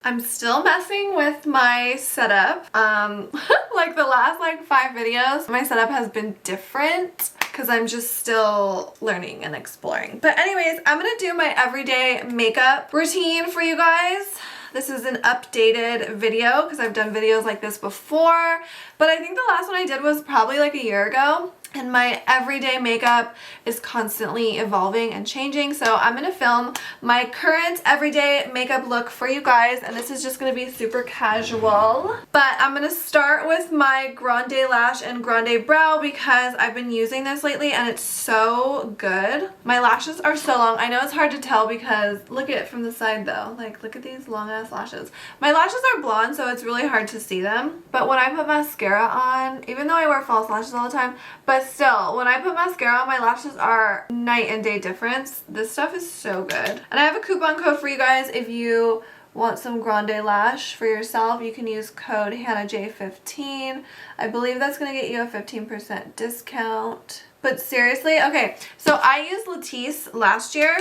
I'm still messing with my setup. Like the last 5 videos, my setup has been different because I'm just still learning and exploring. But anyways, I'm gonna do my everyday makeup routine for you guys. This is an updated video because I've done videos like this before, but I think the last one I did was probably like a year ago. And my everyday makeup is constantly evolving and changing, so I'm going to film my current everyday makeup look for you guys, and this is just going to be super casual. But I'm going to start with my Grande Lash and Grande Brow because I've been using this lately and it's so good. My lashes are so long. I know it's hard to tell because look at it from the side though. Like, look at these long ass lashes. My lashes are blonde, so it's really hard to see them. But when I put mascara on, even though I wear false lashes all the time, but still, when I put mascara on, my lashes are night and day difference. This stuff is so good. And I have a coupon code for you guys. If you want some Grande Lash for yourself, you can use code HannahJ15. I believe that's going to get you a 15% discount. But seriously, okay, so I used Latisse last year,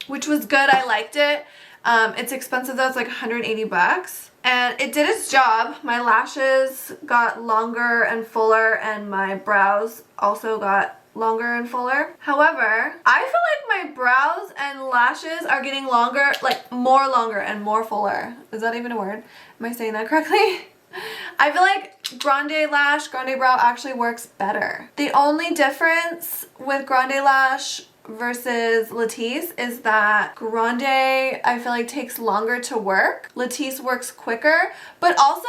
which was good. I liked it. It's expensive though. It's like 180 bucks. And it did its job. My lashes got longer and fuller, and my brows also got longer and fuller. However, I feel like my brows and lashes are getting longer, like more longer and more fuller. Is that even a word? Am I saying that correctly? I feel like Grande Lash, Grande Brow actually works better. The only difference with Grande Lash versus Latisse is that Grande, I feel like, takes longer to work. Latisse works quicker, but also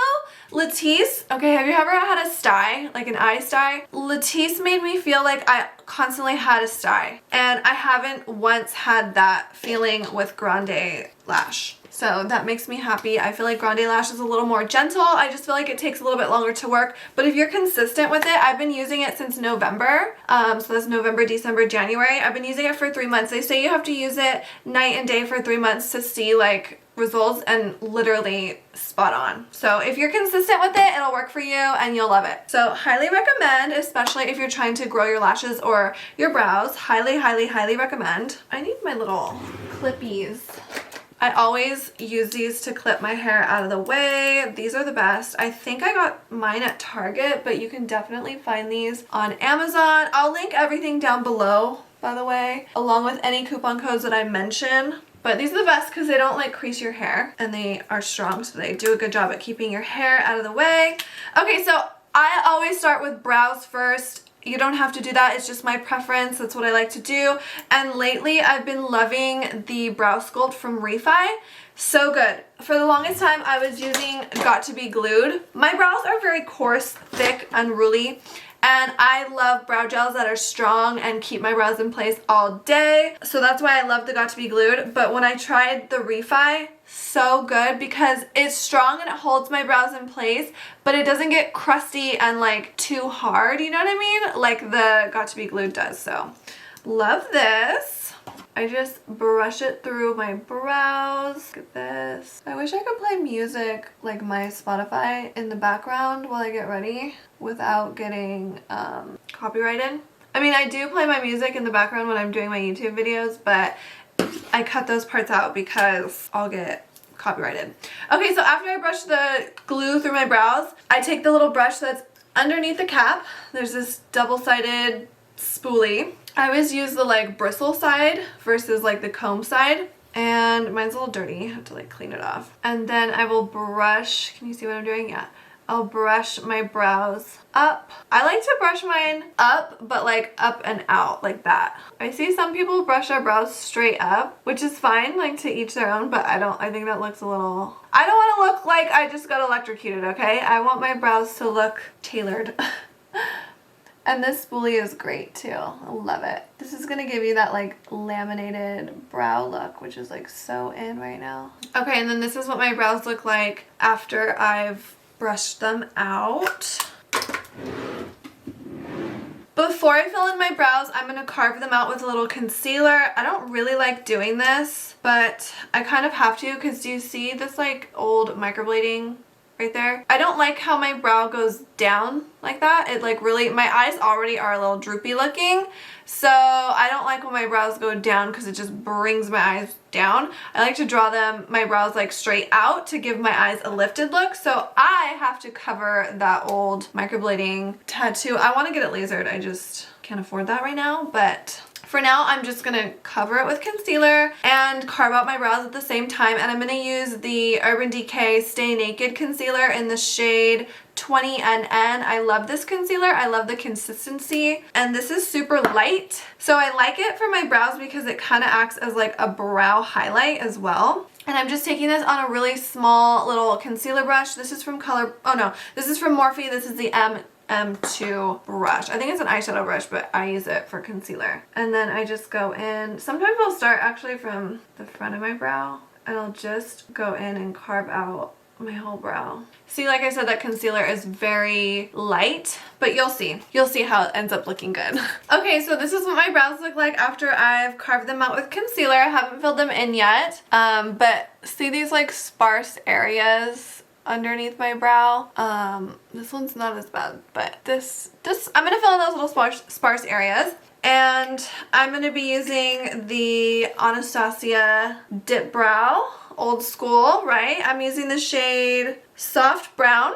Latisse, okay, have you ever had a sty, like an eye sty? Latisse made me feel like I constantly had a sty, and I haven't once had that feeling with Grande Lash. So that makes me happy. I feel like Grande Lash is a little more gentle. I just feel like it takes a little bit longer to work. But if you're consistent with it, I've been using it since November. So that's November, December, January. I've been using it for 3 months. They say you have to use it night and day for 3 months to see like results, and literally spot on. So if you're consistent with it, it'll work for you and you'll love it. So highly recommend, especially if you're trying to grow your lashes or your brows. Highly, highly, highly recommend. I need my little clippies. I always use these to clip my hair out of the way. These are the best. I think I got mine at Target, but you can definitely find these on Amazon. I'll link everything down below, by the way, along with any coupon codes that I mention. But these are the best because they don't like crease your hair, and they are strong, so they do a good job at keeping your hair out of the way. Okay, so I always start with brows first. You don't have to do that. It's just my preference. That's what I like to do. And lately, I've been loving the brow sculpt from Refy. So good. For the longest time, I was using Got To Be Glued. My brows are very coarse, thick, unruly. And I love brow gels that are strong and keep my brows in place all day. So that's why I love the Got To Be Glued. But when I tried the Refy, so good because it's strong and it holds my brows in place, but it doesn't get crusty and like too hard, you know what I mean? Like the Got To Be Glued does. So love this. I just brush it through my brows. Look at this. I wish I could play music like my Spotify in the background while I get ready without getting copyrighted. I mean, I do play my music in the background when I'm doing my YouTube videos, but I cut those parts out because I'll get copyrighted. Okay, so after I brush the glue through my brows, I take the little brush that's underneath the cap. There's this double-sided spoolie. I always use the like bristle side versus like the comb side. And mine's a little dirty. I have to like clean it off. And then I will brush. Can you see what I'm doing? Yeah. I'll brush my brows up. I like to brush mine up, but like up and out like that. I see some people brush their brows straight up, which is fine, like to each their own, but I think that looks a little, I don't want to look like I just got electrocuted, okay? I want my brows to look tailored. And this spoolie is great too. I love it. This is gonna give you that like laminated brow look, which is like so in right now. Okay, and then this is what my brows look like after I've brushed them out. Before I fill in my brows, I'm going to carve them out with a little concealer. I don't really like doing this, but I kind of have to because do you see this like old microblading right there. I don't like how my brow goes down like that. It like really, my eyes already are a little droopy looking, so I don't like when my brows go down because it just brings my eyes down. I like to draw my brows like straight out to give my eyes a lifted look, so I have to cover that old microblading tattoo. I want to get it lasered, I just can't afford that right now, but for now, I'm just gonna cover it with concealer and carve out my brows at the same time, and I'm gonna use the Urban Decay Stay Naked Concealer in the shade 20NN. I love this concealer. I love the consistency, and this is super light, so I like it for my brows because it kind of acts as like a brow highlight as well. And I'm just taking this on a really small little concealer brush. This is from this is from Morphe. This is the M2 brush. I think it's an eyeshadow brush, but I use it for concealer. And then I just go in. Sometimes I'll start actually from the front of my brow, and I'll just go in and carve out my whole brow. See, like I said, that concealer is very light, but you'll see how it ends up looking good. Okay, so this is what my brows look like after I've carved them out with concealer. I haven't filled them in yet, but see these like sparse areas underneath my brow? This one's not as bad, but this I'm gonna fill in those little sparse areas. And I'm gonna be using the Anastasia Dip Brow, old school, right? I'm using the shade Soft Brown,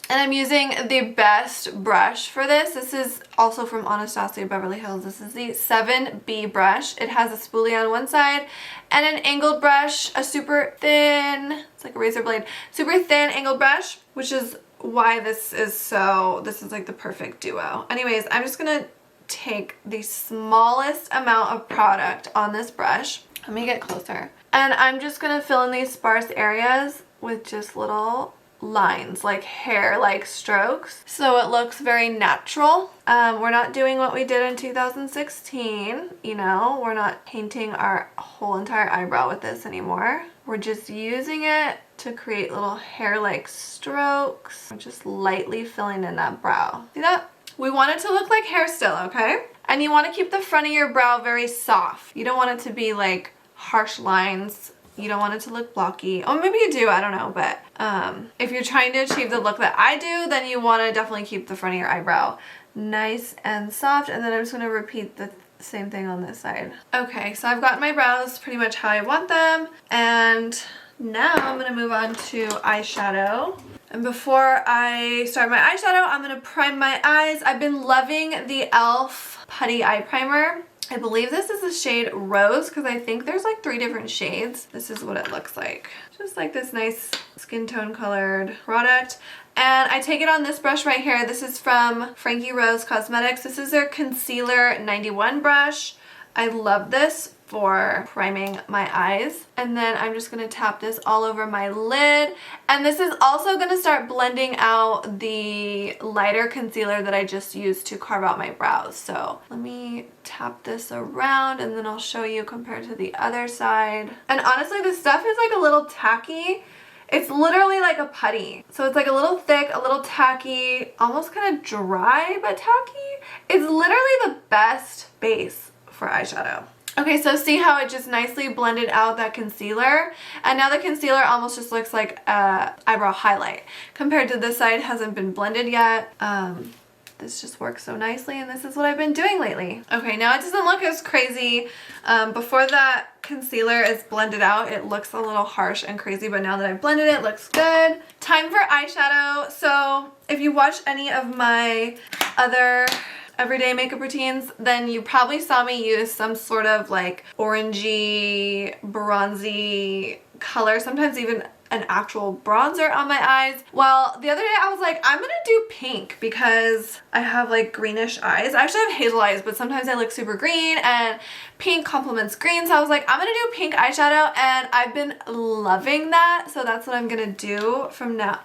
and I'm using the best brush for this. This is also from Anastasia Beverly Hills. This is the 7B brush. It has a spoolie on one side and an angled brush, a super thin, it's like a razor blade, super thin angled brush, which is why this is like the perfect duo. Anyways, I'm just gonna take the smallest amount of product on this brush. Let me get closer. And I'm just gonna fill in these sparse areas with just little lines, like hair-like strokes, so it looks very natural. We're not doing what we did in 2016, you know, we're not painting our whole entire eyebrow with this anymore. We're just using it to create little hair-like strokes. We're just lightly filling in that brow. See that? We want it to look like hair still, okay? And you want to keep the front of your brow very soft. You don't want it to be like harsh lines. You don't want it to look blocky. Oh, maybe you do, I don't know, but if you're trying to achieve the look that I do, then you want to definitely keep the front of your eyebrow nice and soft. And then I'm just going to repeat the same thing on this side. Okay, so I've got my brows pretty much how I want them, and now I'm going to move on to eyeshadow. And before I start my eyeshadow, I'm going to prime my eyes. I've been loving the e.l.f. Putty Eye Primer. I believe this is the shade Rose, because I think there's like 3 different shades. This is what it looks like. Just like this nice skin tone colored product. And I take it on this brush right here. This is from Frankie Rose Cosmetics. This is their Concealer 91 brush. I love this for priming my eyes. And then I'm just going to tap this all over my lid. And this is also going to start blending out the lighter concealer that I just used to carve out my brows. So let me tap this around and then I'll show you compared to the other side. And honestly, this stuff is like a little tacky. It's literally like a putty. So it's like a little thick, a little tacky, almost kind of dry but tacky. It's literally the best base for eyeshadow. Okay, so see how it just nicely blended out that concealer? And now the concealer almost just looks like a eyebrow highlight. Compared to this side, hasn't been blended yet. This just works so nicely, and this is what I've been doing lately. Okay, now it doesn't look as crazy. Before that concealer is blended out, it looks a little harsh and crazy, but now that I've blended it, it looks good. Time for eyeshadow. So if you watch any of my other everyday makeup routines, then you probably saw me use some sort of like orangey, bronzy color, sometimes even an actual bronzer on my eyes. Well, the other day I was like, I'm gonna do pink because I have like greenish eyes. I actually have hazel eyes, but sometimes I look super green and pink complements green. So I was like, I'm gonna do pink eyeshadow, and I've been loving that. So that's what I'm gonna do from now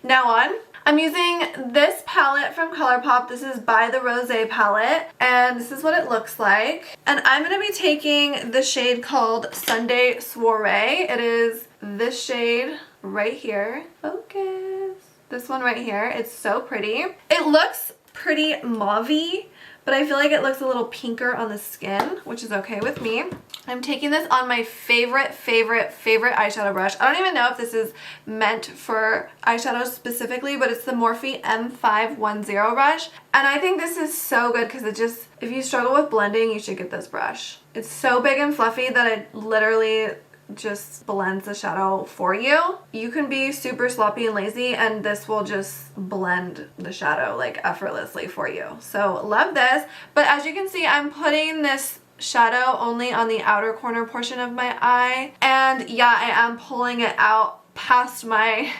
on. I'm using this palette from Colourpop. This is By The Rosé palette, and this is what it looks like. And I'm going to be taking the shade called Sunday Soiree. It is this shade right here. Focus. This one right here. It's so pretty. It looks pretty mauve-y, but I feel like it looks a little pinker on the skin, which is okay with me. I'm taking this on my favorite eyeshadow brush. I don't even know if this is meant for eyeshadow specifically, but it's the Morphe M510 brush. And I think this is so good because it just, if you struggle with blending, you should get this brush. It's so big and fluffy that it literally just blends the shadow for you. You can be super sloppy and lazy and this will just blend the shadow like effortlessly for you. So love this. But as you can see, I'm putting this shadow only on the outer corner portion of my eye, and yeah, I am pulling it out past my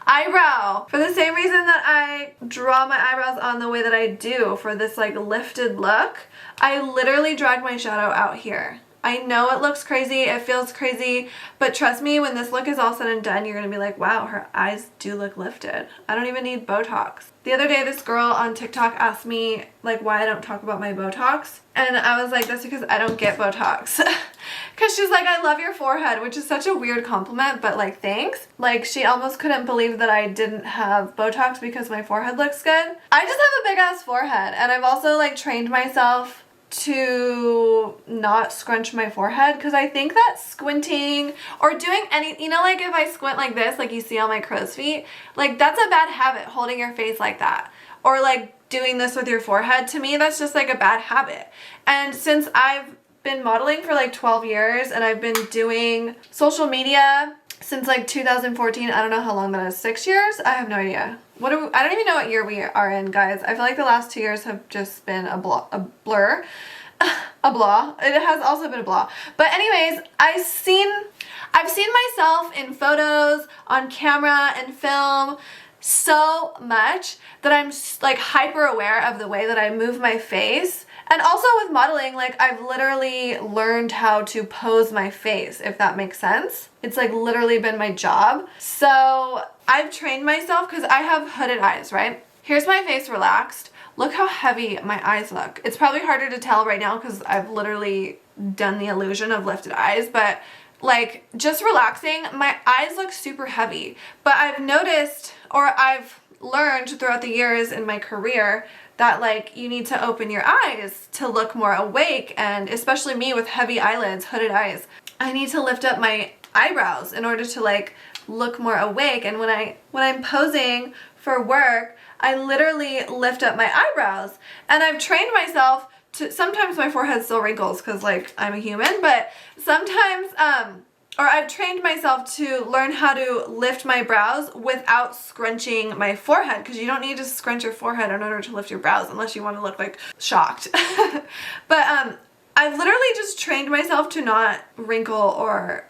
eyebrow for the same reason that I draw my eyebrows on the way that I do for this like lifted look. I literally drag my shadow out here. I know it looks crazy, it feels crazy, but trust me, when this look is all said and done, you're gonna be like, wow, her eyes do look lifted. I don't even need Botox. The other day, this girl on TikTok asked me like why I don't talk about my Botox. And I was like, that's because I don't get Botox. Cause she's like, I love your forehead, which is such a weird compliment, but like, thanks. Like, she almost couldn't believe that I didn't have Botox because my forehead looks good. I just have a big ass forehead, and I've also like trained myself to not scrunch my forehead because I think that squinting or doing any, you know, like if I squint like this, like you see on my crow's feet, like that's a bad habit, holding your face like that, or like doing this with your forehead. To me, that's just like a bad habit. And since I've been modeling for like 12 years and I've been doing social media since like 2014, I don't know how long that is, 6 years? I have no idea. I don't even know what year we are in, guys. I feel like the last 2 years have just been a blur. A blah. It has also been a blah. But anyways, I've seen myself in photos, on camera and film so much that I'm like hyper aware of the way that I move my face. And also with modeling, like I've literally learned how to pose my face, if that makes sense. It's like literally been my job. So I've trained myself because I have hooded eyes, right? Here's my face relaxed. Look how heavy my eyes look. It's probably harder to tell right now because I've literally done the illusion of lifted eyes, but like just relaxing, my eyes look super heavy. But I've noticed, or I've learned throughout the years in my career, that like you need to open your eyes to look more awake, and especially me with heavy eyelids, hooded eyes, I need to lift up my eyebrows in order to like look more awake. And when I'm posing for work, I literally lift up my eyebrows, and I've trained myself to, sometimes my forehead still wrinkles because like I'm a human, but sometimes or I've trained myself to learn how to lift my brows without scrunching my forehead, because you don't need to scrunch your forehead in order to lift your brows unless you want to look like shocked. But I've literally just trained myself to not wrinkle or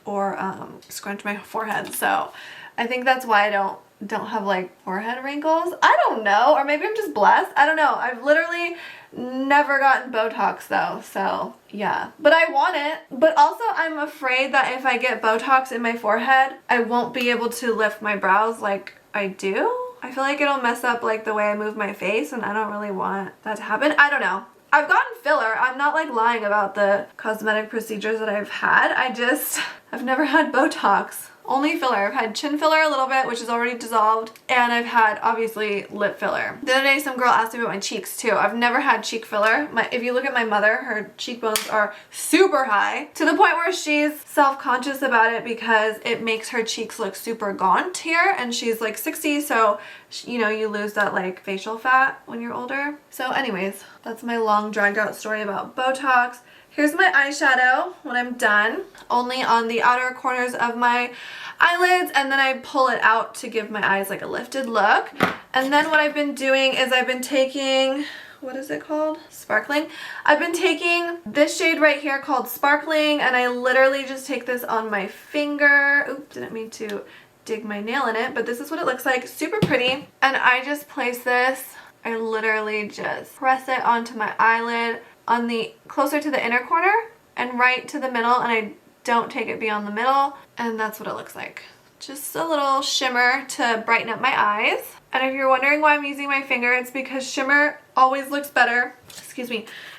scrunch my forehead. So I think that's why I don't have like forehead wrinkles. I don't know, or maybe I'm just blessed. I don't know. I've literally never gotten Botox though, so yeah. But I want it. But also I'm afraid that if I get Botox in my forehead, I won't be able to lift my brows like I do. I feel like it'll mess up like the way I move my face, and I don't really want that to happen. I don't know. I've gotten filler. I'm not like lying about the cosmetic procedures that I've had. I've never had Botox. Only filler. I've had chin filler a little bit, which is already dissolved, and I've had obviously lip filler. The other day some girl asked me about my cheeks too. I've never had cheek filler. If you look at my mother, her cheekbones are super high to the point where she's self-conscious about it because it makes her cheeks look super gaunt here, and she's like 60, so you know, you lose that like facial fat when you're older. So anyways, that's my long dragged out story about Botox. Here's my eyeshadow when I'm done, only on the outer corners of my eyelids, and then I pull it out to give my eyes like a lifted look. And then what I've been doing is I've been taking, what is it called? Sparkling. I've been taking this shade right here called Sparkling, and I literally just take this on my finger. Oops, didn't mean to dig my nail in it, but this is what it looks like. Super pretty. And I just place this, I literally just press it onto my eyelid on the closer to the inner corner and right to the middle, and I don't take it beyond the middle, and that's what it looks like. Just a little shimmer to brighten up my eyes. And if you're wondering why I'm using my finger, it's because shimmer always looks better,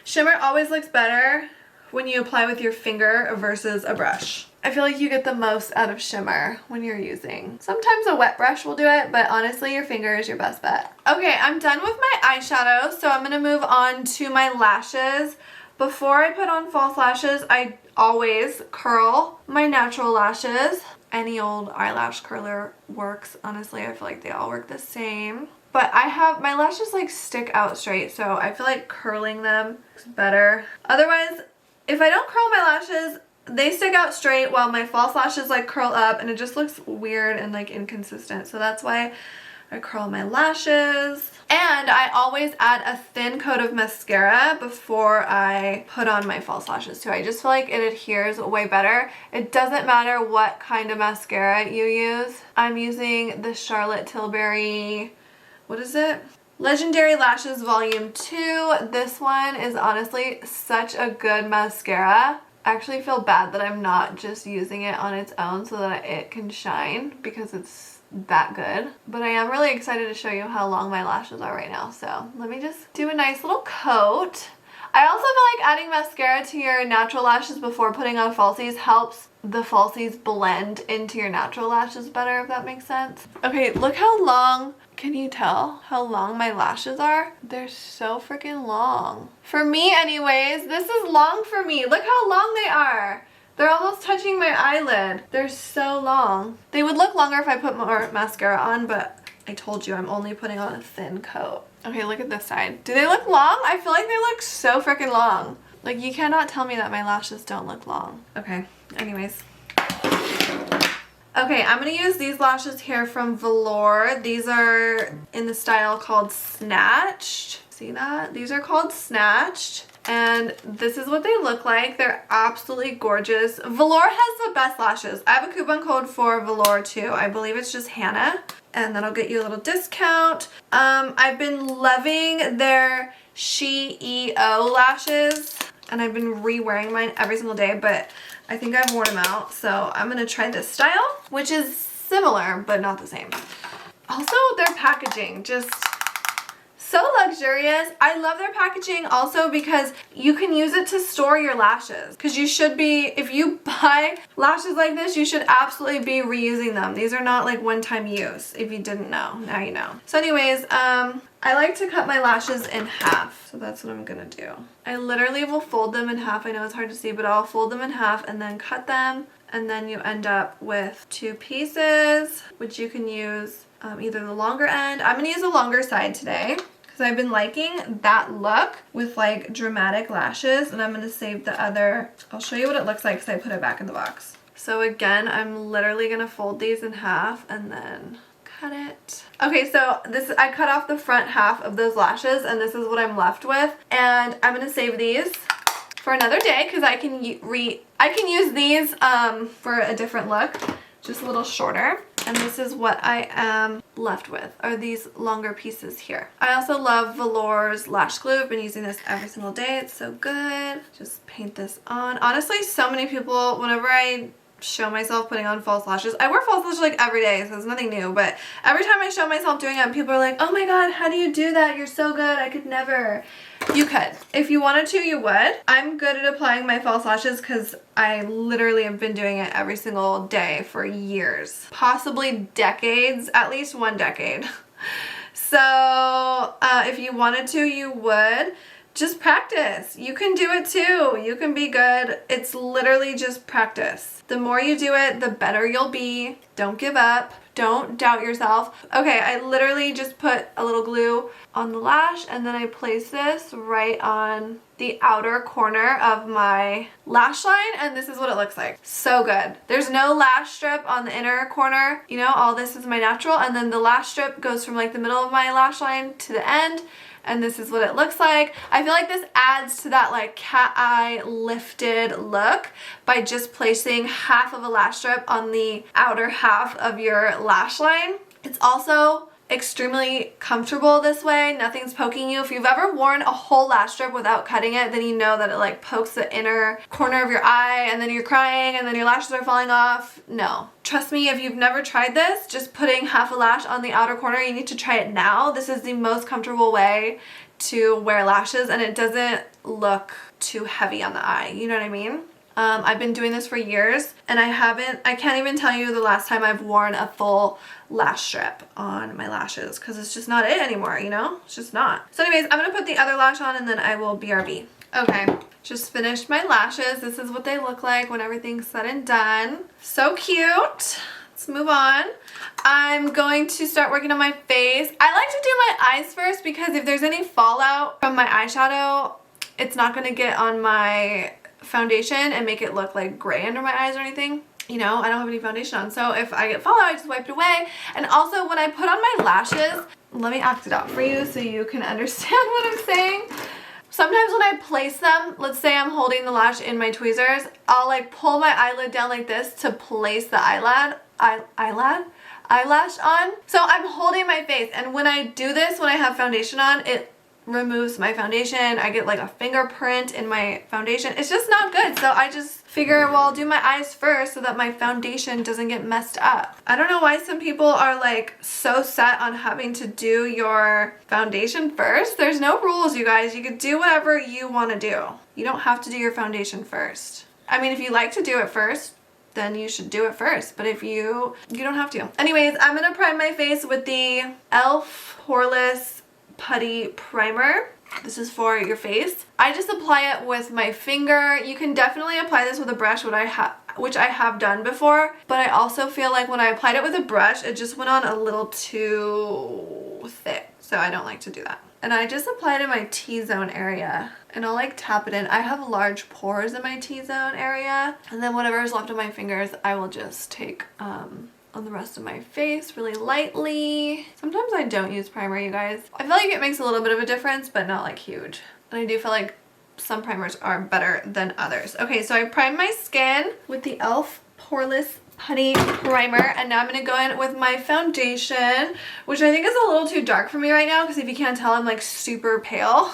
shimmer always looks better when you apply with your finger versus a brush. I feel like you get the most out of shimmer when you're using. Sometimes a wet brush will do it, but honestly your finger is your best bet. Okay, I'm done with my eyeshadow, so I'm gonna move on to my lashes. Before I put on false lashes, I always curl my natural lashes. Any old eyelash curler works, honestly. I feel like they all work the same. But my lashes like stick out straight, so I feel like curling them is better. Otherwise, if I don't curl my lashes, they stick out straight while my false lashes like curl up, and it just looks weird and like inconsistent. So that's why I curl my lashes. And I always add a thin coat of mascara before I put on my false lashes too. I just feel like it adheres way better. It doesn't matter what kind of mascara you use. I'm using the Charlotte Tilbury, what is it? Legendary Lashes Volume 2. This one is honestly such a good mascara. I actually feel bad that I'm not just using it on its own so that it can shine, because it's that good. But I am really excited to show you how long my lashes are right now. So let me just do a nice little coat. I also feel like adding mascara to your natural lashes before putting on falsies helps the falsies blend into your natural lashes better, if that makes sense. Okay, look how long, can you tell how long my lashes are? They're so freaking long. For me anyways, this is long for me. Look how long they are. They're almost touching my eyelid. They're so long. They would look longer if I put more mascara on, but I told you I'm only putting on a thin coat. Okay, look at this side. Do they look long? I feel like they look so freaking long. Like, you cannot tell me that my lashes don't look long. Okay, anyways. Okay, I'm going to use these lashes here from Velour. These are in the style called Snatched. See that? These are called Snatched. And this is what they look like. They're absolutely gorgeous. Velour has the best lashes. I have a coupon code for Velour too. I believe it's just Hannah. And that'll get you a little discount. I've been loving their She-E-O lashes. And I've been re-wearing mine every single day, but I think I've worn them out. So I'm going to try this style, which is similar, but not the same. Also, their packaging, just so luxurious. I love their packaging also because you can use it to store your lashes. Because you should be, if you buy lashes like this, you should absolutely be reusing them. These are not like one-time use. If you didn't know, now you know. So anyways, I like to cut my lashes in half. So that's what I'm gonna do. I literally will fold them in half. I know it's hard to see, but I'll fold them in half and then cut them. And then you end up with two pieces, which you can use either the longer end. I'm gonna use the longer side today, because I've been liking that look with like dramatic lashes, and I'm going to save the other. I'll show you what it looks like because I put it back in the box. So again, I'm literally going to fold these in half and then cut it. Okay, so I cut off the front half of those lashes, and this is what I'm left with. And I'm going to save these for another day because I can use these for a different look, just a little shorter. And this is what I am left with, are these longer pieces here. I also love Velour's lash glue. I've been using this every single day. It's so good. Just paint this on. Honestly, so many people, whenever I show myself putting on false lashes, I wear false lashes like every day, so it's nothing new, but every time I show myself doing it, people are like, oh my god, how do you do that? You're so good. I could never. You could. If you wanted to, you would. I'm good at applying my false lashes because I literally have been doing it every single day for years. Possibly decades, at least 1 decade. So if you wanted to, you would. Just practice. You can do it too. You can be good. It's literally just practice. The more you do it, the better you'll be. Don't give up. Don't doubt yourself. Okay, I literally just put a little glue on the lash, and then I place this right on the outer corner of my lash line, and this is what it looks like. So good. There's no lash strip on the inner corner. You know, all this is my natural, and then the lash strip goes from like the middle of my lash line to the end. And this is what it looks like. I feel like this adds to that like cat eye lifted look by just placing half of a lash strip on the outer half of your lash line. It's also extremely comfortable this way. Nothing's poking you. If you've ever worn a whole lash strip without cutting it, then you know that it like pokes the inner corner of your eye, and then you're crying and then your lashes are falling off. No. Trust me, if you've never tried this, just putting half a lash on the outer corner, you need to try it now. This is the most comfortable way to wear lashes, and it doesn't look too heavy on the eye. You know what I mean? I've been doing this for years and I can't even tell you the last time I've worn a full lash strip on my lashes because it's just not it anymore, you know? It's just not. So anyways, I'm going to put the other lash on and then I will BRB. Okay, just finished my lashes. This is what they look like when everything's said and done. So cute. Let's move on. I'm going to start working on my face. I like to do my eyes first because if there's any fallout from my eyeshadow, it's not going to get on my foundation and make it look like gray under my eyes or anything. You know, I don't have any foundation on, so if I get fallout, I just wipe it away. And also when I put on my lashes, let me act it out for you so you can understand what I'm saying. Sometimes when I place them, let's say I'm holding the lash in my tweezers, I'll like pull my eyelid down like this to place the eyelash on. So I'm holding my face, and when I do this, when I have foundation on, it removes my foundation. I get like a fingerprint in my foundation. It's just not good. So I just figure, well, I'll do my eyes first so that my foundation doesn't get messed up. I don't know why some people are like so set on having to do your foundation first. There's no rules, you guys. You can do whatever you want to do. You don't have to do your foundation first. I mean, if you like to do it first, then you should do it first. But if you don't have to. Anyways, I'm going to prime my face with the e.l.f. Poreless Putty Primer. This is for your face. I just apply it with my finger. You can definitely apply this with a brush, which I have done before, but I also feel like when I applied it with a brush, it just went on a little too thick, so I don't like to do that. And I just applied it in my T-zone area, and I'll like tap it in. I have large pores in my T-zone area, and then whatever is left of my fingers, I will just take on the rest of my face really lightly. Sometimes I don't use primer, you guys. I feel like it makes a little bit of a difference, but not like huge. And I do feel like some primers are better than others. Okay, so I primed my skin with the e.l.f. Poreless Putty Primer, and now I'm going to go in with my foundation, which I think is a little too dark for me right now because if you can't tell, I'm like super pale.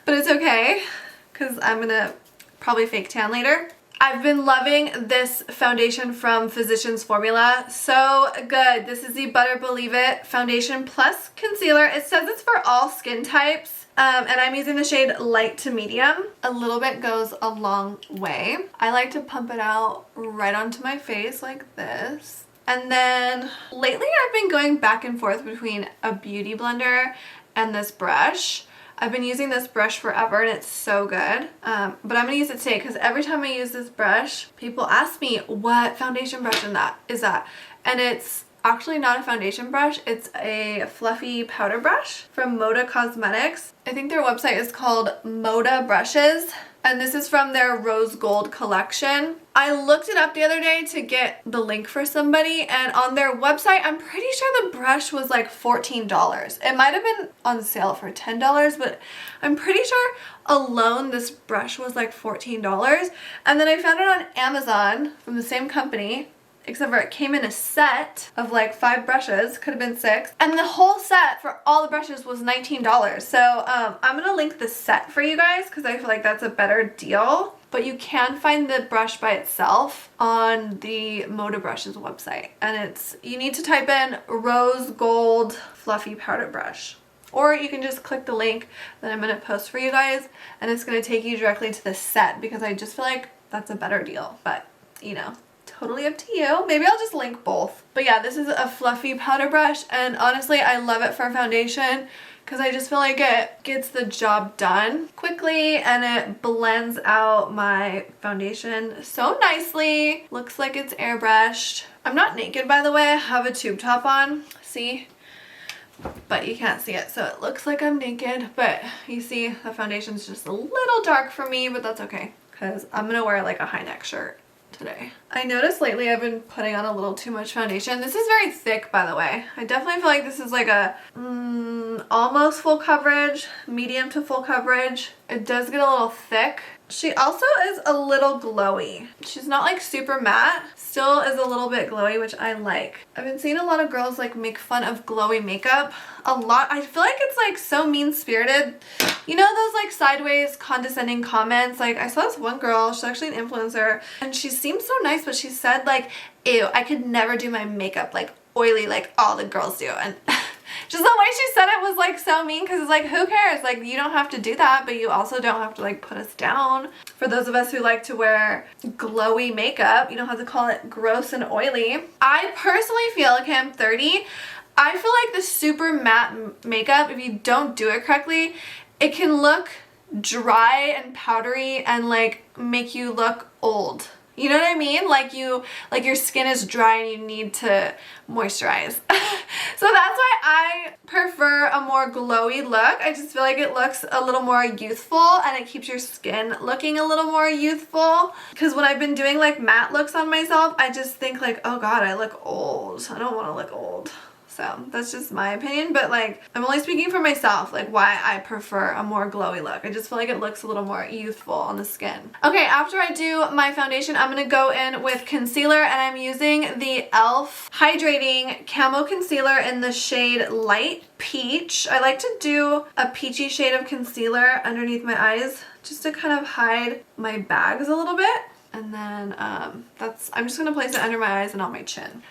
But it's okay because I'm going to probably fake tan later. I've been loving this foundation from Physicians Formula. So good. This is the Butter Believe It Foundation Plus Concealer. It says it's for all skin types. And I'm using the shade light to medium. A little bit goes a long way. I like to pump it out right onto my face like this. And then lately I've been going back and forth between a beauty blender and this brush. I've been using this brush forever and it's so good, but I'm going to use it today because every time I use this brush, people ask me what foundation brush is that, and it's actually not a foundation brush, it's a fluffy powder brush from Moda Cosmetics. I think their website is called Moda Brushes, and this is from their Rose Gold collection. I looked it up the other day to get the link for somebody, and on their website, I'm pretty sure the brush was like $14. It might have been on sale for $10, but I'm pretty sure alone this brush was like $14. And then I found it on Amazon from the same company, except for it came in a set of like 5 brushes, could have been 6, and the whole set for all the brushes was $19. So I'm gonna link the set for you guys because I feel like that's a better deal, but you can find the brush by itself on the Moda Brushes website, and you need to type in Rose Gold Fluffy Powder Brush, or you can just click the link that I'm gonna post for you guys and it's gonna take you directly to the set because I just feel like that's a better deal, but you know, totally up to you. Maybe I'll just link both. But yeah, this is a fluffy powder brush, and honestly I love it for foundation because I just feel like it gets the job done quickly and it blends out my foundation so nicely. Looks like it's airbrushed. I'm not naked, by the way. I have a tube top on, see? But you can't see it, so it looks like I'm naked, but you see the foundation's just a little dark for me, but that's okay because I'm gonna wear like a high neck shirt today. I noticed lately I've been putting on a little too much foundation. This is very thick, by the way. I definitely feel like this is like a almost full coverage, medium to full coverage. It does get a little thick. She also is a little glowy. She's not like super matte, still is a little bit glowy, which I like. I've been seeing a lot of girls like make fun of glowy makeup a lot. I feel like it's like so mean-spirited. You know those like sideways condescending comments? Like I saw this one girl, she's actually an influencer, and she seemed so nice, but she said like, ew, I could never do my makeup like oily like all the girls do. And Just the way she said it was like so mean, because it's like, who cares? Like, you don't have to do that, but you also don't have to like put us down. For those of us who like to wear glowy makeup, you don't have to call it gross and oily. I personally feel, okay, I'm 30. I feel like the super matte makeup, if you don't do it correctly, it can look dry and powdery and like make you look old. You know what I mean? Like your skin is dry and you need to moisturize. So that's why I prefer a more glowy look. I just feel like it looks a little more youthful and it keeps your skin looking a little more youthful. Because when I've been doing like matte looks on myself, I just think like, oh god, I look old. I don't want to look old. So that's just my opinion, but like I'm only speaking for myself, like why I prefer a more glowy look. I just feel like it looks a little more youthful on the skin. Okay, after I do my foundation, I'm gonna go in with concealer, and I'm using the e.l.f. Hydrating Camo Concealer in the shade Light Peach. I like to do a peachy shade of concealer underneath my eyes just to kind of hide my bags a little bit. And then I'm just gonna place it under my eyes and on my chin.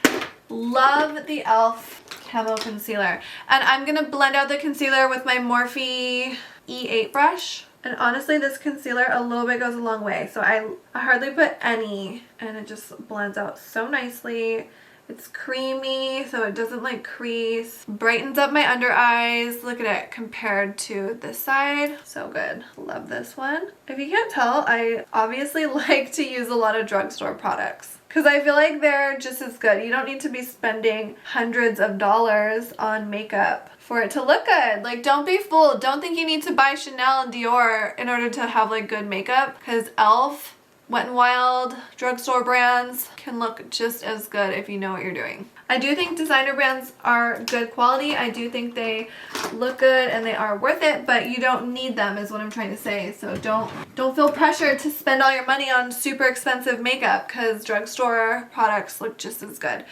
Love the e.l.f. Camo Concealer. And I'm going to blend out the concealer with my Morphe E8 brush. And honestly, this concealer a little bit goes a long way. So I hardly put any, and it just blends out so nicely. It's creamy, so it doesn't like crease. Brightens up my under eyes. Look at it compared to this side. So good. Love this one. If you can't tell, I obviously like to use a lot of drugstore products, because I feel like they're just as good. You don't need to be spending hundreds of dollars on makeup for it to look good. Like, don't be fooled. Don't think you need to buy Chanel and Dior in order to have like good makeup, because e.l.f., Wet n Wild, drugstore brands can look just as good if you know what you're doing. I do think designer brands are good quality. I do think they look good and they are worth it, but you don't need them is what I'm trying to say. So don't feel pressured to spend all your money on super expensive makeup, because drugstore products look just as good.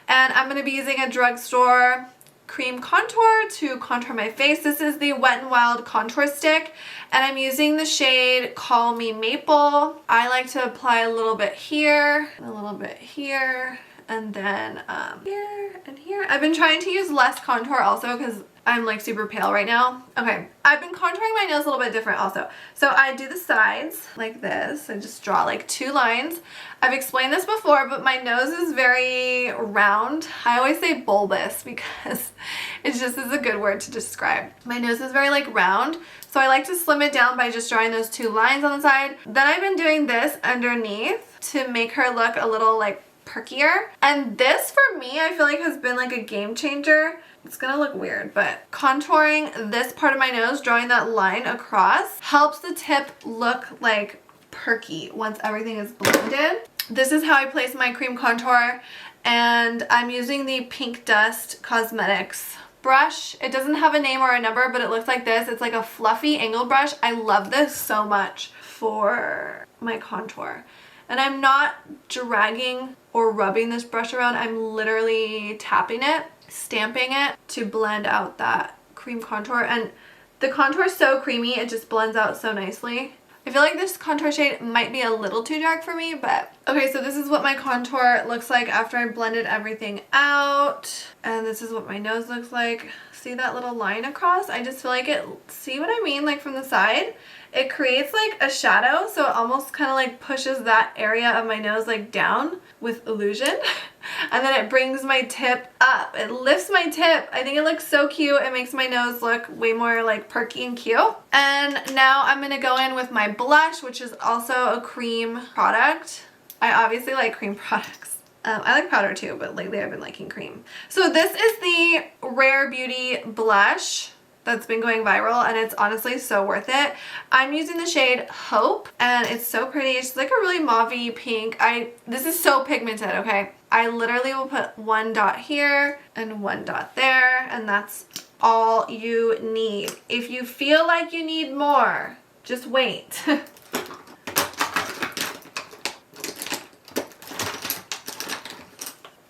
And I'm going to be using a drugstore cream contour to contour my face. This is the Wet n Wild contour stick, and I'm using the shade Call Me Maple. I like to apply a little bit here, and a little bit here, and then here and here. I've been trying to use less contour also because I'm like super pale right now. Okay, I've been contouring my nose a little bit different also. So I do the sides like this. I just draw like 2 lines. I've explained this before, but my nose is very round. I always say bulbous because it just is a good word to describe. My nose is very like round, so I like to slim it down by just drawing those 2 lines on the side. Then I've been doing this underneath to make her look a little like perkier. And this for me, I feel like has been like a game changer. It's gonna look weird, but contouring this part of my nose, drawing that line across, helps the tip look like perky once everything is blended. This is how I place my cream contour, and I'm using the Pink Dust Cosmetics brush. It doesn't have a name or a number, but it looks like this. It's like a fluffy angled brush. I love this so much for my contour. And I'm not dragging or rubbing this brush around. I'm literally tapping it, stamping it to blend out that cream contour. And the contour is so creamy, it just blends out so nicely. I feel like this contour shade might be a little too dark for me, but okay, so this is what my contour looks like after I blended everything out. And this is what my nose looks like. See that little line across? I just feel like it, see what I mean? Like from the side, it creates like a shadow, so it almost kind of like pushes that area of my nose like down with illusion. And then it brings my tip up. It lifts my tip. I think it looks so cute. It makes my nose look way more like perky and cute. And now I'm going to go in with my blush, which is also a cream product. I obviously like cream products. I like powder too, but lately I've been liking cream. So this is the Rare Beauty blush that's been going viral, and it's honestly so worth it. I'm using the shade Hope, and it's so pretty. It's like a really mauve-y pink. This is so pigmented, okay? I literally will put 1 dot here and 1 dot there, and that's all you need. If you feel like you need more, just wait.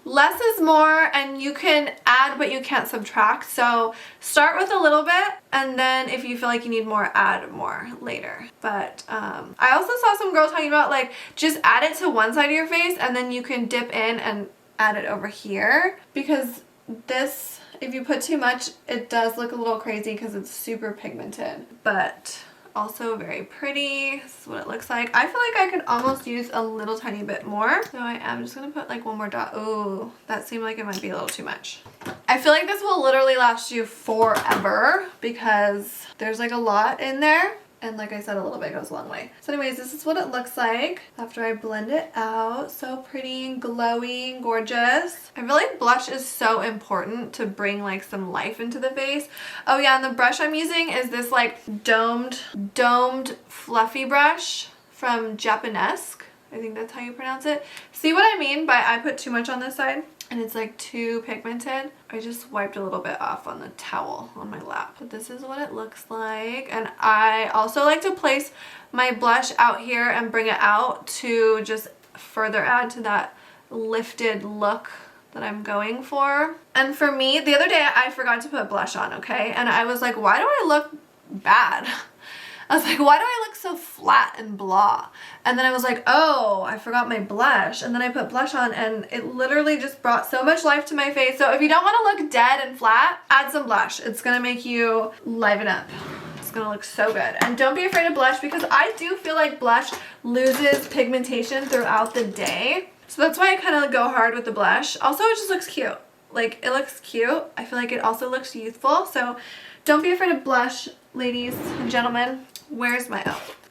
Less is more, and you can add but you can't subtract. So start with a little bit, and then if you feel like you need more, add more later. But I also saw some girl talking about like just add it to one side of your face and then you can dip in and add it over here, because this If you put too much, it does look a little crazy because it's super pigmented, but also very pretty. This is what it looks like. I feel like I could almost use a little tiny bit more. So I am just gonna put like one more dot. Oh, that seemed like it might be a little too much. I feel like this will literally last you forever because there's like a lot in there. And like I said, a little bit goes a long way. So anyways, this is what it looks like after I blend it out. So pretty and glowy and gorgeous. I feel like blush is so important to bring like some life into the face. Oh yeah, and the brush I'm using is this like domed fluffy brush from Japanesque. I think that's how you pronounce it. See what I mean by I put too much on this side? And it's like too pigmented. I just wiped a little bit off on the towel on my lap. But this is what it looks like. And I also like to place my blush out here and bring it out to just further add to that lifted look that I'm going for. And for me, the other day I forgot to put blush on, okay? And I was like, why do I look bad? I was like, why do I look so flat and blah? And then I was like, oh, I forgot my blush. And then I put blush on and it literally just brought so much life to my face. So if you don't want to look dead and flat, add some blush. It's going to make you liven up. It's going to look so good. And don't be afraid of blush because I do feel like blush loses pigmentation throughout the day. So that's why I kind of go hard with the blush. Also, it just looks cute. Like, it looks cute. I feel like it also looks youthful. So don't be afraid of blush, ladies and gentlemen. Where's my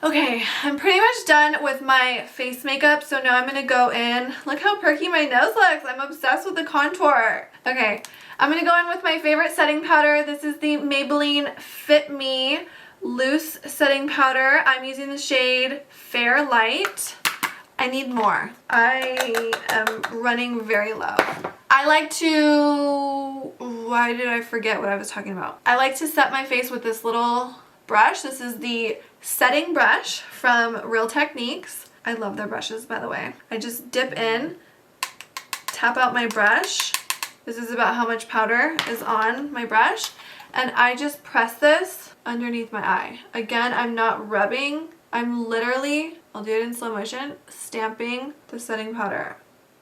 Okay, I'm pretty much done with my face makeup, so now I'm gonna go in. Look how perky my nose looks. I'm obsessed with the contour. Okay, I'm gonna go in with my favorite setting powder. This is the Maybelline Fit Me Loose Setting Powder. I'm using the shade Fair Light. I need more. I am running very low. I like to... Why did I forget what I was talking about? I like to set my face with this little brush. This is the setting brush from Real Techniques. I love their brushes, by the way. I just dip in, tap out my brush. This is about how much powder is on my brush. And I just press this underneath my eye. Again, I'm not rubbing. I'm literally, I'll do it in slow motion, stamping the setting powder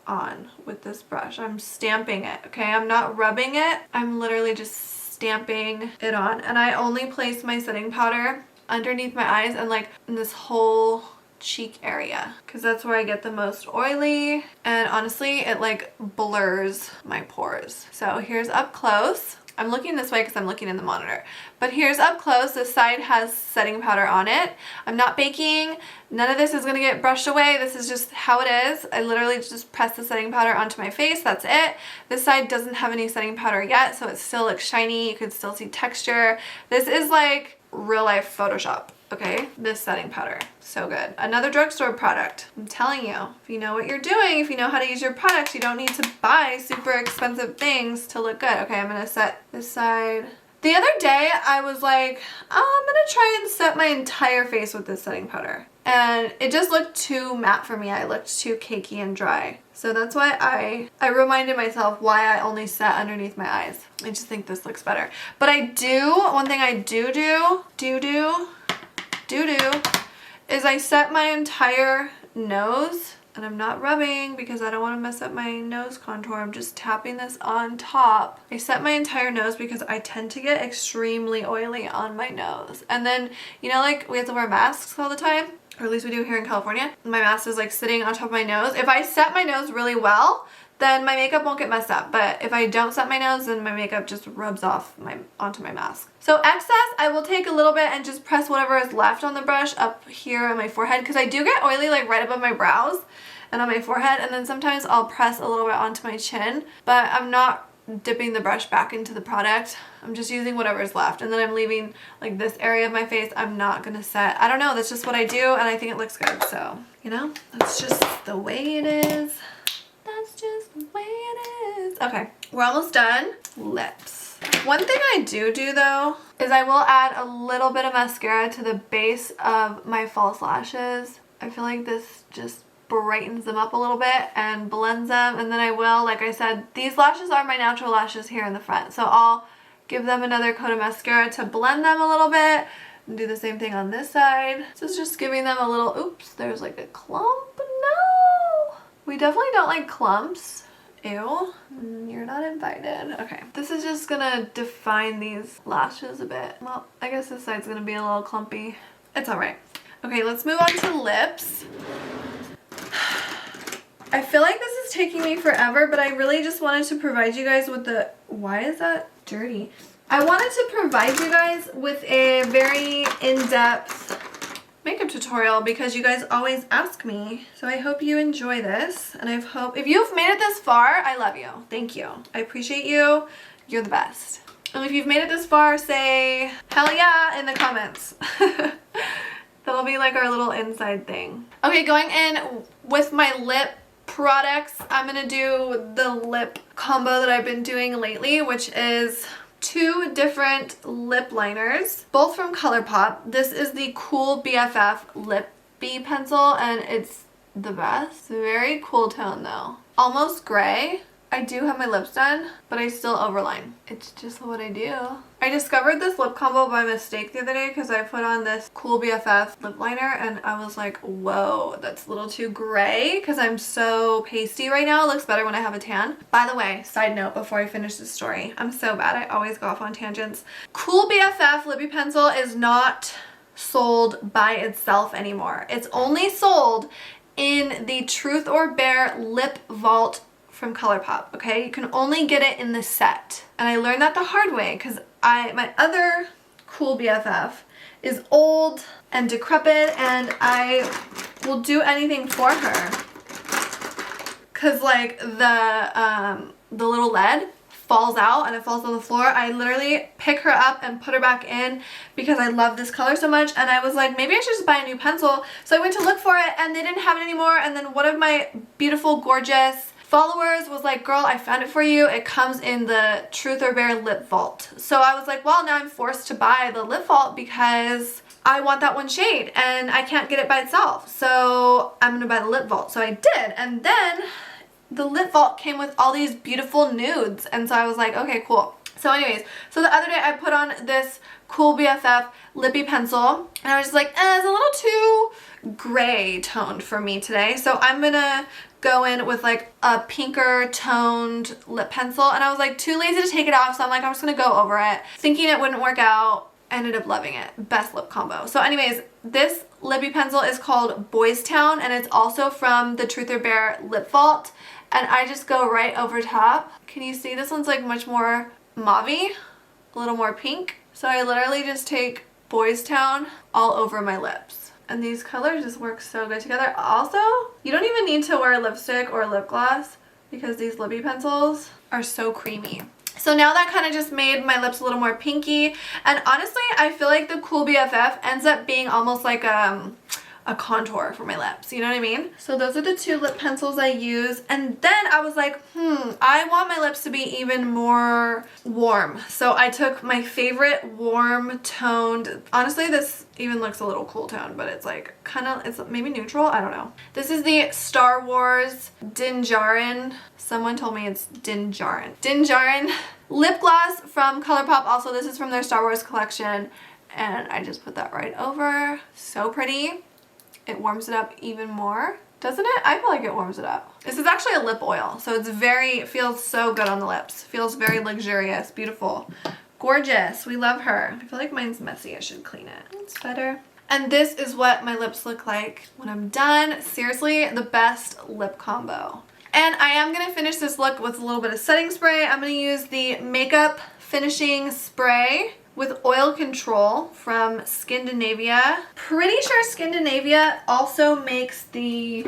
on with this brush. I'm stamping it, okay? I'm not rubbing it. I'm literally just stamping it on, and I only place my setting powder underneath my eyes and like in this whole cheek area because that's where I get the most oily, and honestly it like blurs my pores. So here's up close. I'm looking this way because I'm looking in the monitor. But here's up close. This side has setting powder on it. I'm not baking. None of this is going to get brushed away. This is just how it is. I literally just press the setting powder onto my face. That's it. This side doesn't have any setting powder yet, so it still looks shiny. You can still see texture. This is like real life Photoshop. Okay, this setting powder, so good. Another drugstore product. I'm telling you, if you know what you're doing, if you know how to use your products, you don't need to buy super expensive things to look good. Okay, I'm gonna set this side. The other day, I was like, oh, I'm gonna try and set my entire face with this setting powder. And it just looked too matte for me. I looked too cakey and dry. So that's why I reminded myself why I only set underneath my eyes. I just think this looks better. But I do, one thing I do is I set my entire nose, and I'm not rubbing because I don't want to mess up my nose contour. I'm just tapping this on top. I set my entire nose because I tend to get extremely oily on my nose. And then, you know, like we have to wear masks all the time, or at least we do here in California. My mask is like sitting on top of my nose. If I set my nose really well, then my makeup won't get messed up. But if I don't set my nose, then my makeup just rubs off onto my mask. So excess, I will take a little bit and just press whatever is left on the brush up here on my forehead, because I do get oily like right above my brows and on my forehead, and then sometimes I'll press a little bit onto my chin, but I'm not dipping the brush back into the product. I'm just using whatever is left, and then I'm leaving like this area of my face. I'm not gonna set. I don't know, that's just what I do, and I think it looks good. So, you know, that's just the way it is. That's just the way it is. Okay, we're almost done. Lips. One thing I do though is I will add a little bit of mascara to the base of my false lashes. I feel like this just brightens them up a little bit and blends them, and then I will, like I said, these lashes are my natural lashes here in the front, so I'll give them another coat of mascara to blend them a little bit and do the same thing on this side. So it's just giving them a little, oops, there's like a clump. No! We definitely don't like clumps Ew, you're not invited. Okay, this is just gonna define these lashes a bit. Well, I guess this side's gonna be a little clumpy. It's all right. Okay, let's move on to lips. I feel like this is taking me forever, but I really just wanted to provide you guys with the... Why is that dirty? I wanted to provide you guys with a very in-depth makeup tutorial because you guys always ask me. So I hope you enjoy this, and I hope if you've made it this far, I love you. Thank you. I appreciate you. You're the best. And if you've made it this far, say hell yeah in the comments. That'll be like our little inside thing. Okay, going in with my lip products, I'm gonna do the lip combo that I've been doing lately, which is 2 different lip liners, both from Colourpop. This is the Cool BFF Lippy Pencil, and it's the best. Very cool tone though. Almost gray. I do have my lips done, but I still overline. It's just what I do. I discovered this lip combo by mistake the other day because I put on this Cool BFF lip liner and I was like, whoa, that's a little too gray because I'm so pasty right now. It looks better when I have a tan. By the way, side note before I finish this story, I'm so bad. I always go off on tangents. Cool BFF Lippy Pencil is not sold by itself anymore. It's only sold in the Truth or Bare Lip Vault from Colourpop, okay? You can only get it in the set. And I learned that the hard way because my other Cool BFF is old and decrepit and I will do anything for her. Cause like the little lead falls out and it falls on the floor. I literally pick her up and put her back in because I love this color so much, and I was like, maybe I should just buy a new pencil. So I went to look for it and they didn't have it anymore, and then one of my beautiful, gorgeous followers was like, girl, I found it for you. It comes in the Truth or Bare Lip Vault. So I was like, well, now I'm forced to buy the Lip Vault because I want that one shade and I can't get it by itself. So I'm gonna buy the Lip Vault. So I did, and then the Lip Vault came with all these beautiful nudes, and so I was like, okay, cool. So anyways, so the other day I put on this Cool BFF Lippy Pencil, and I was just like, it's a little too gray toned for me today. So I'm gonna go in with like a pinker toned lip pencil, and I was like too lazy to take it off, so I'm like, I'm just gonna go over it. Thinking it wouldn't work out, ended up loving it. Best lip combo. So anyways, this lippy pencil is called Boys Town, and it's also from the Truth or Bare Lip Vault, and I just go right over top. Can you see? This one's like much more mauve-y, a little more pink. So I literally just take Boys Town all over my lips. And these colors just work so good together. Also, you don't even need to wear lipstick or lip gloss because these lippy pencils are so creamy. So now that kind of just made my lips a little more pinky. And honestly, I feel like the Cool BFF ends up being almost like a contour for my lips, you know what I mean? So those are the 2 lip pencils I use, and then I was like, I want my lips to be even more warm. So I took my favorite warm toned, honestly this even looks a little cool toned, but it's like kind of, it's maybe neutral, I don't know. This is the Star Wars djarin. Someone told me it's djarin. Djarin lip gloss from Colourpop. Also, this is from their Star Wars collection, and I just put that right over. So pretty. It warms it up even more, doesn't it? I feel like it warms it up. This is actually a lip oil, so it's very, feels so good on the lips. Feels very luxurious, beautiful, gorgeous. We love her. I feel like mine's messy. I should clean it. It's better. And this is what my lips look like when I'm done. Seriously, the best lip combo. And I am going to finish this look with a little bit of setting spray. I'm going to use the Makeup Finishing Spray with Oil Control from Skindinavia. Pretty sure Skindinavia also makes the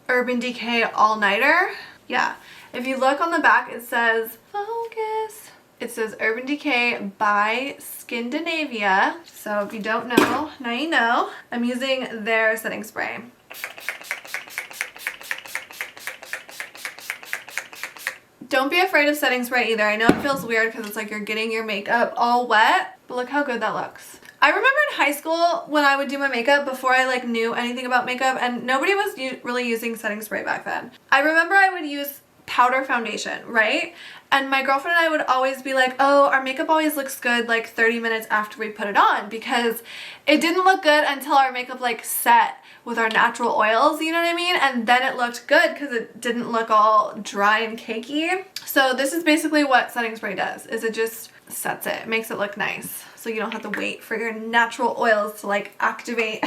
Urban Decay All Nighter. Yeah, if you look on the back, it says, focus. It says Urban Decay by Skindinavia. So if you don't know, now you know. I'm using their setting spray. Don't be afraid of setting spray either. I know it feels weird because it's like you're getting your makeup all wet, but look how good that looks. I remember in high school when I would do my makeup before I like knew anything about makeup, and nobody was really using setting spray back then. I remember I would use powder foundation, right? And my girlfriend and I would always be like, oh, our makeup always looks good like 30 minutes after we put it on, because it didn't look good until our makeup like set with our natural oils, you know what I mean? And then it looked good because it didn't look all dry and cakey. So this is basically what setting spray does, is it just sets it, makes it look nice. So you don't have to wait for your natural oils to like activate.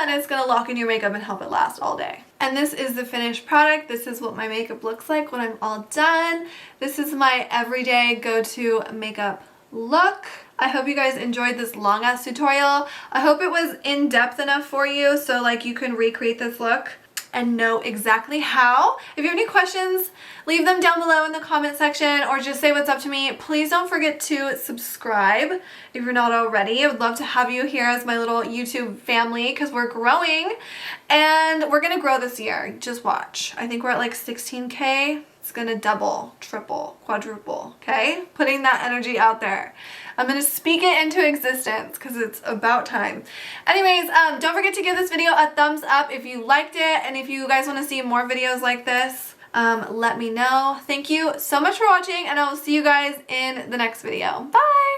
And it's gonna lock in your makeup and help it last all day. And this is the finished product. This is what my makeup looks like when I'm all done. This is my everyday go-to makeup look. I hope you guys enjoyed this long ass tutorial. I hope it was in-depth enough for you so like you can recreate this look and know exactly how. If you have any questions, leave them down below in the comment section or just say what's up to me. Please don't forget to subscribe if you're not already. I would love to have you here as my little YouTube family because we're growing and we're gonna grow this year. Just watch. I think we're at like 16K. It's gonna double, triple, quadruple, okay? Putting that energy out there. I'm gonna speak it into existence because it's about time. Anyways, don't forget to give this video a thumbs up if you liked it, and if you guys wanna see more videos like this, let me know. Thank you so much for watching, and I will see you guys in the next video. Bye!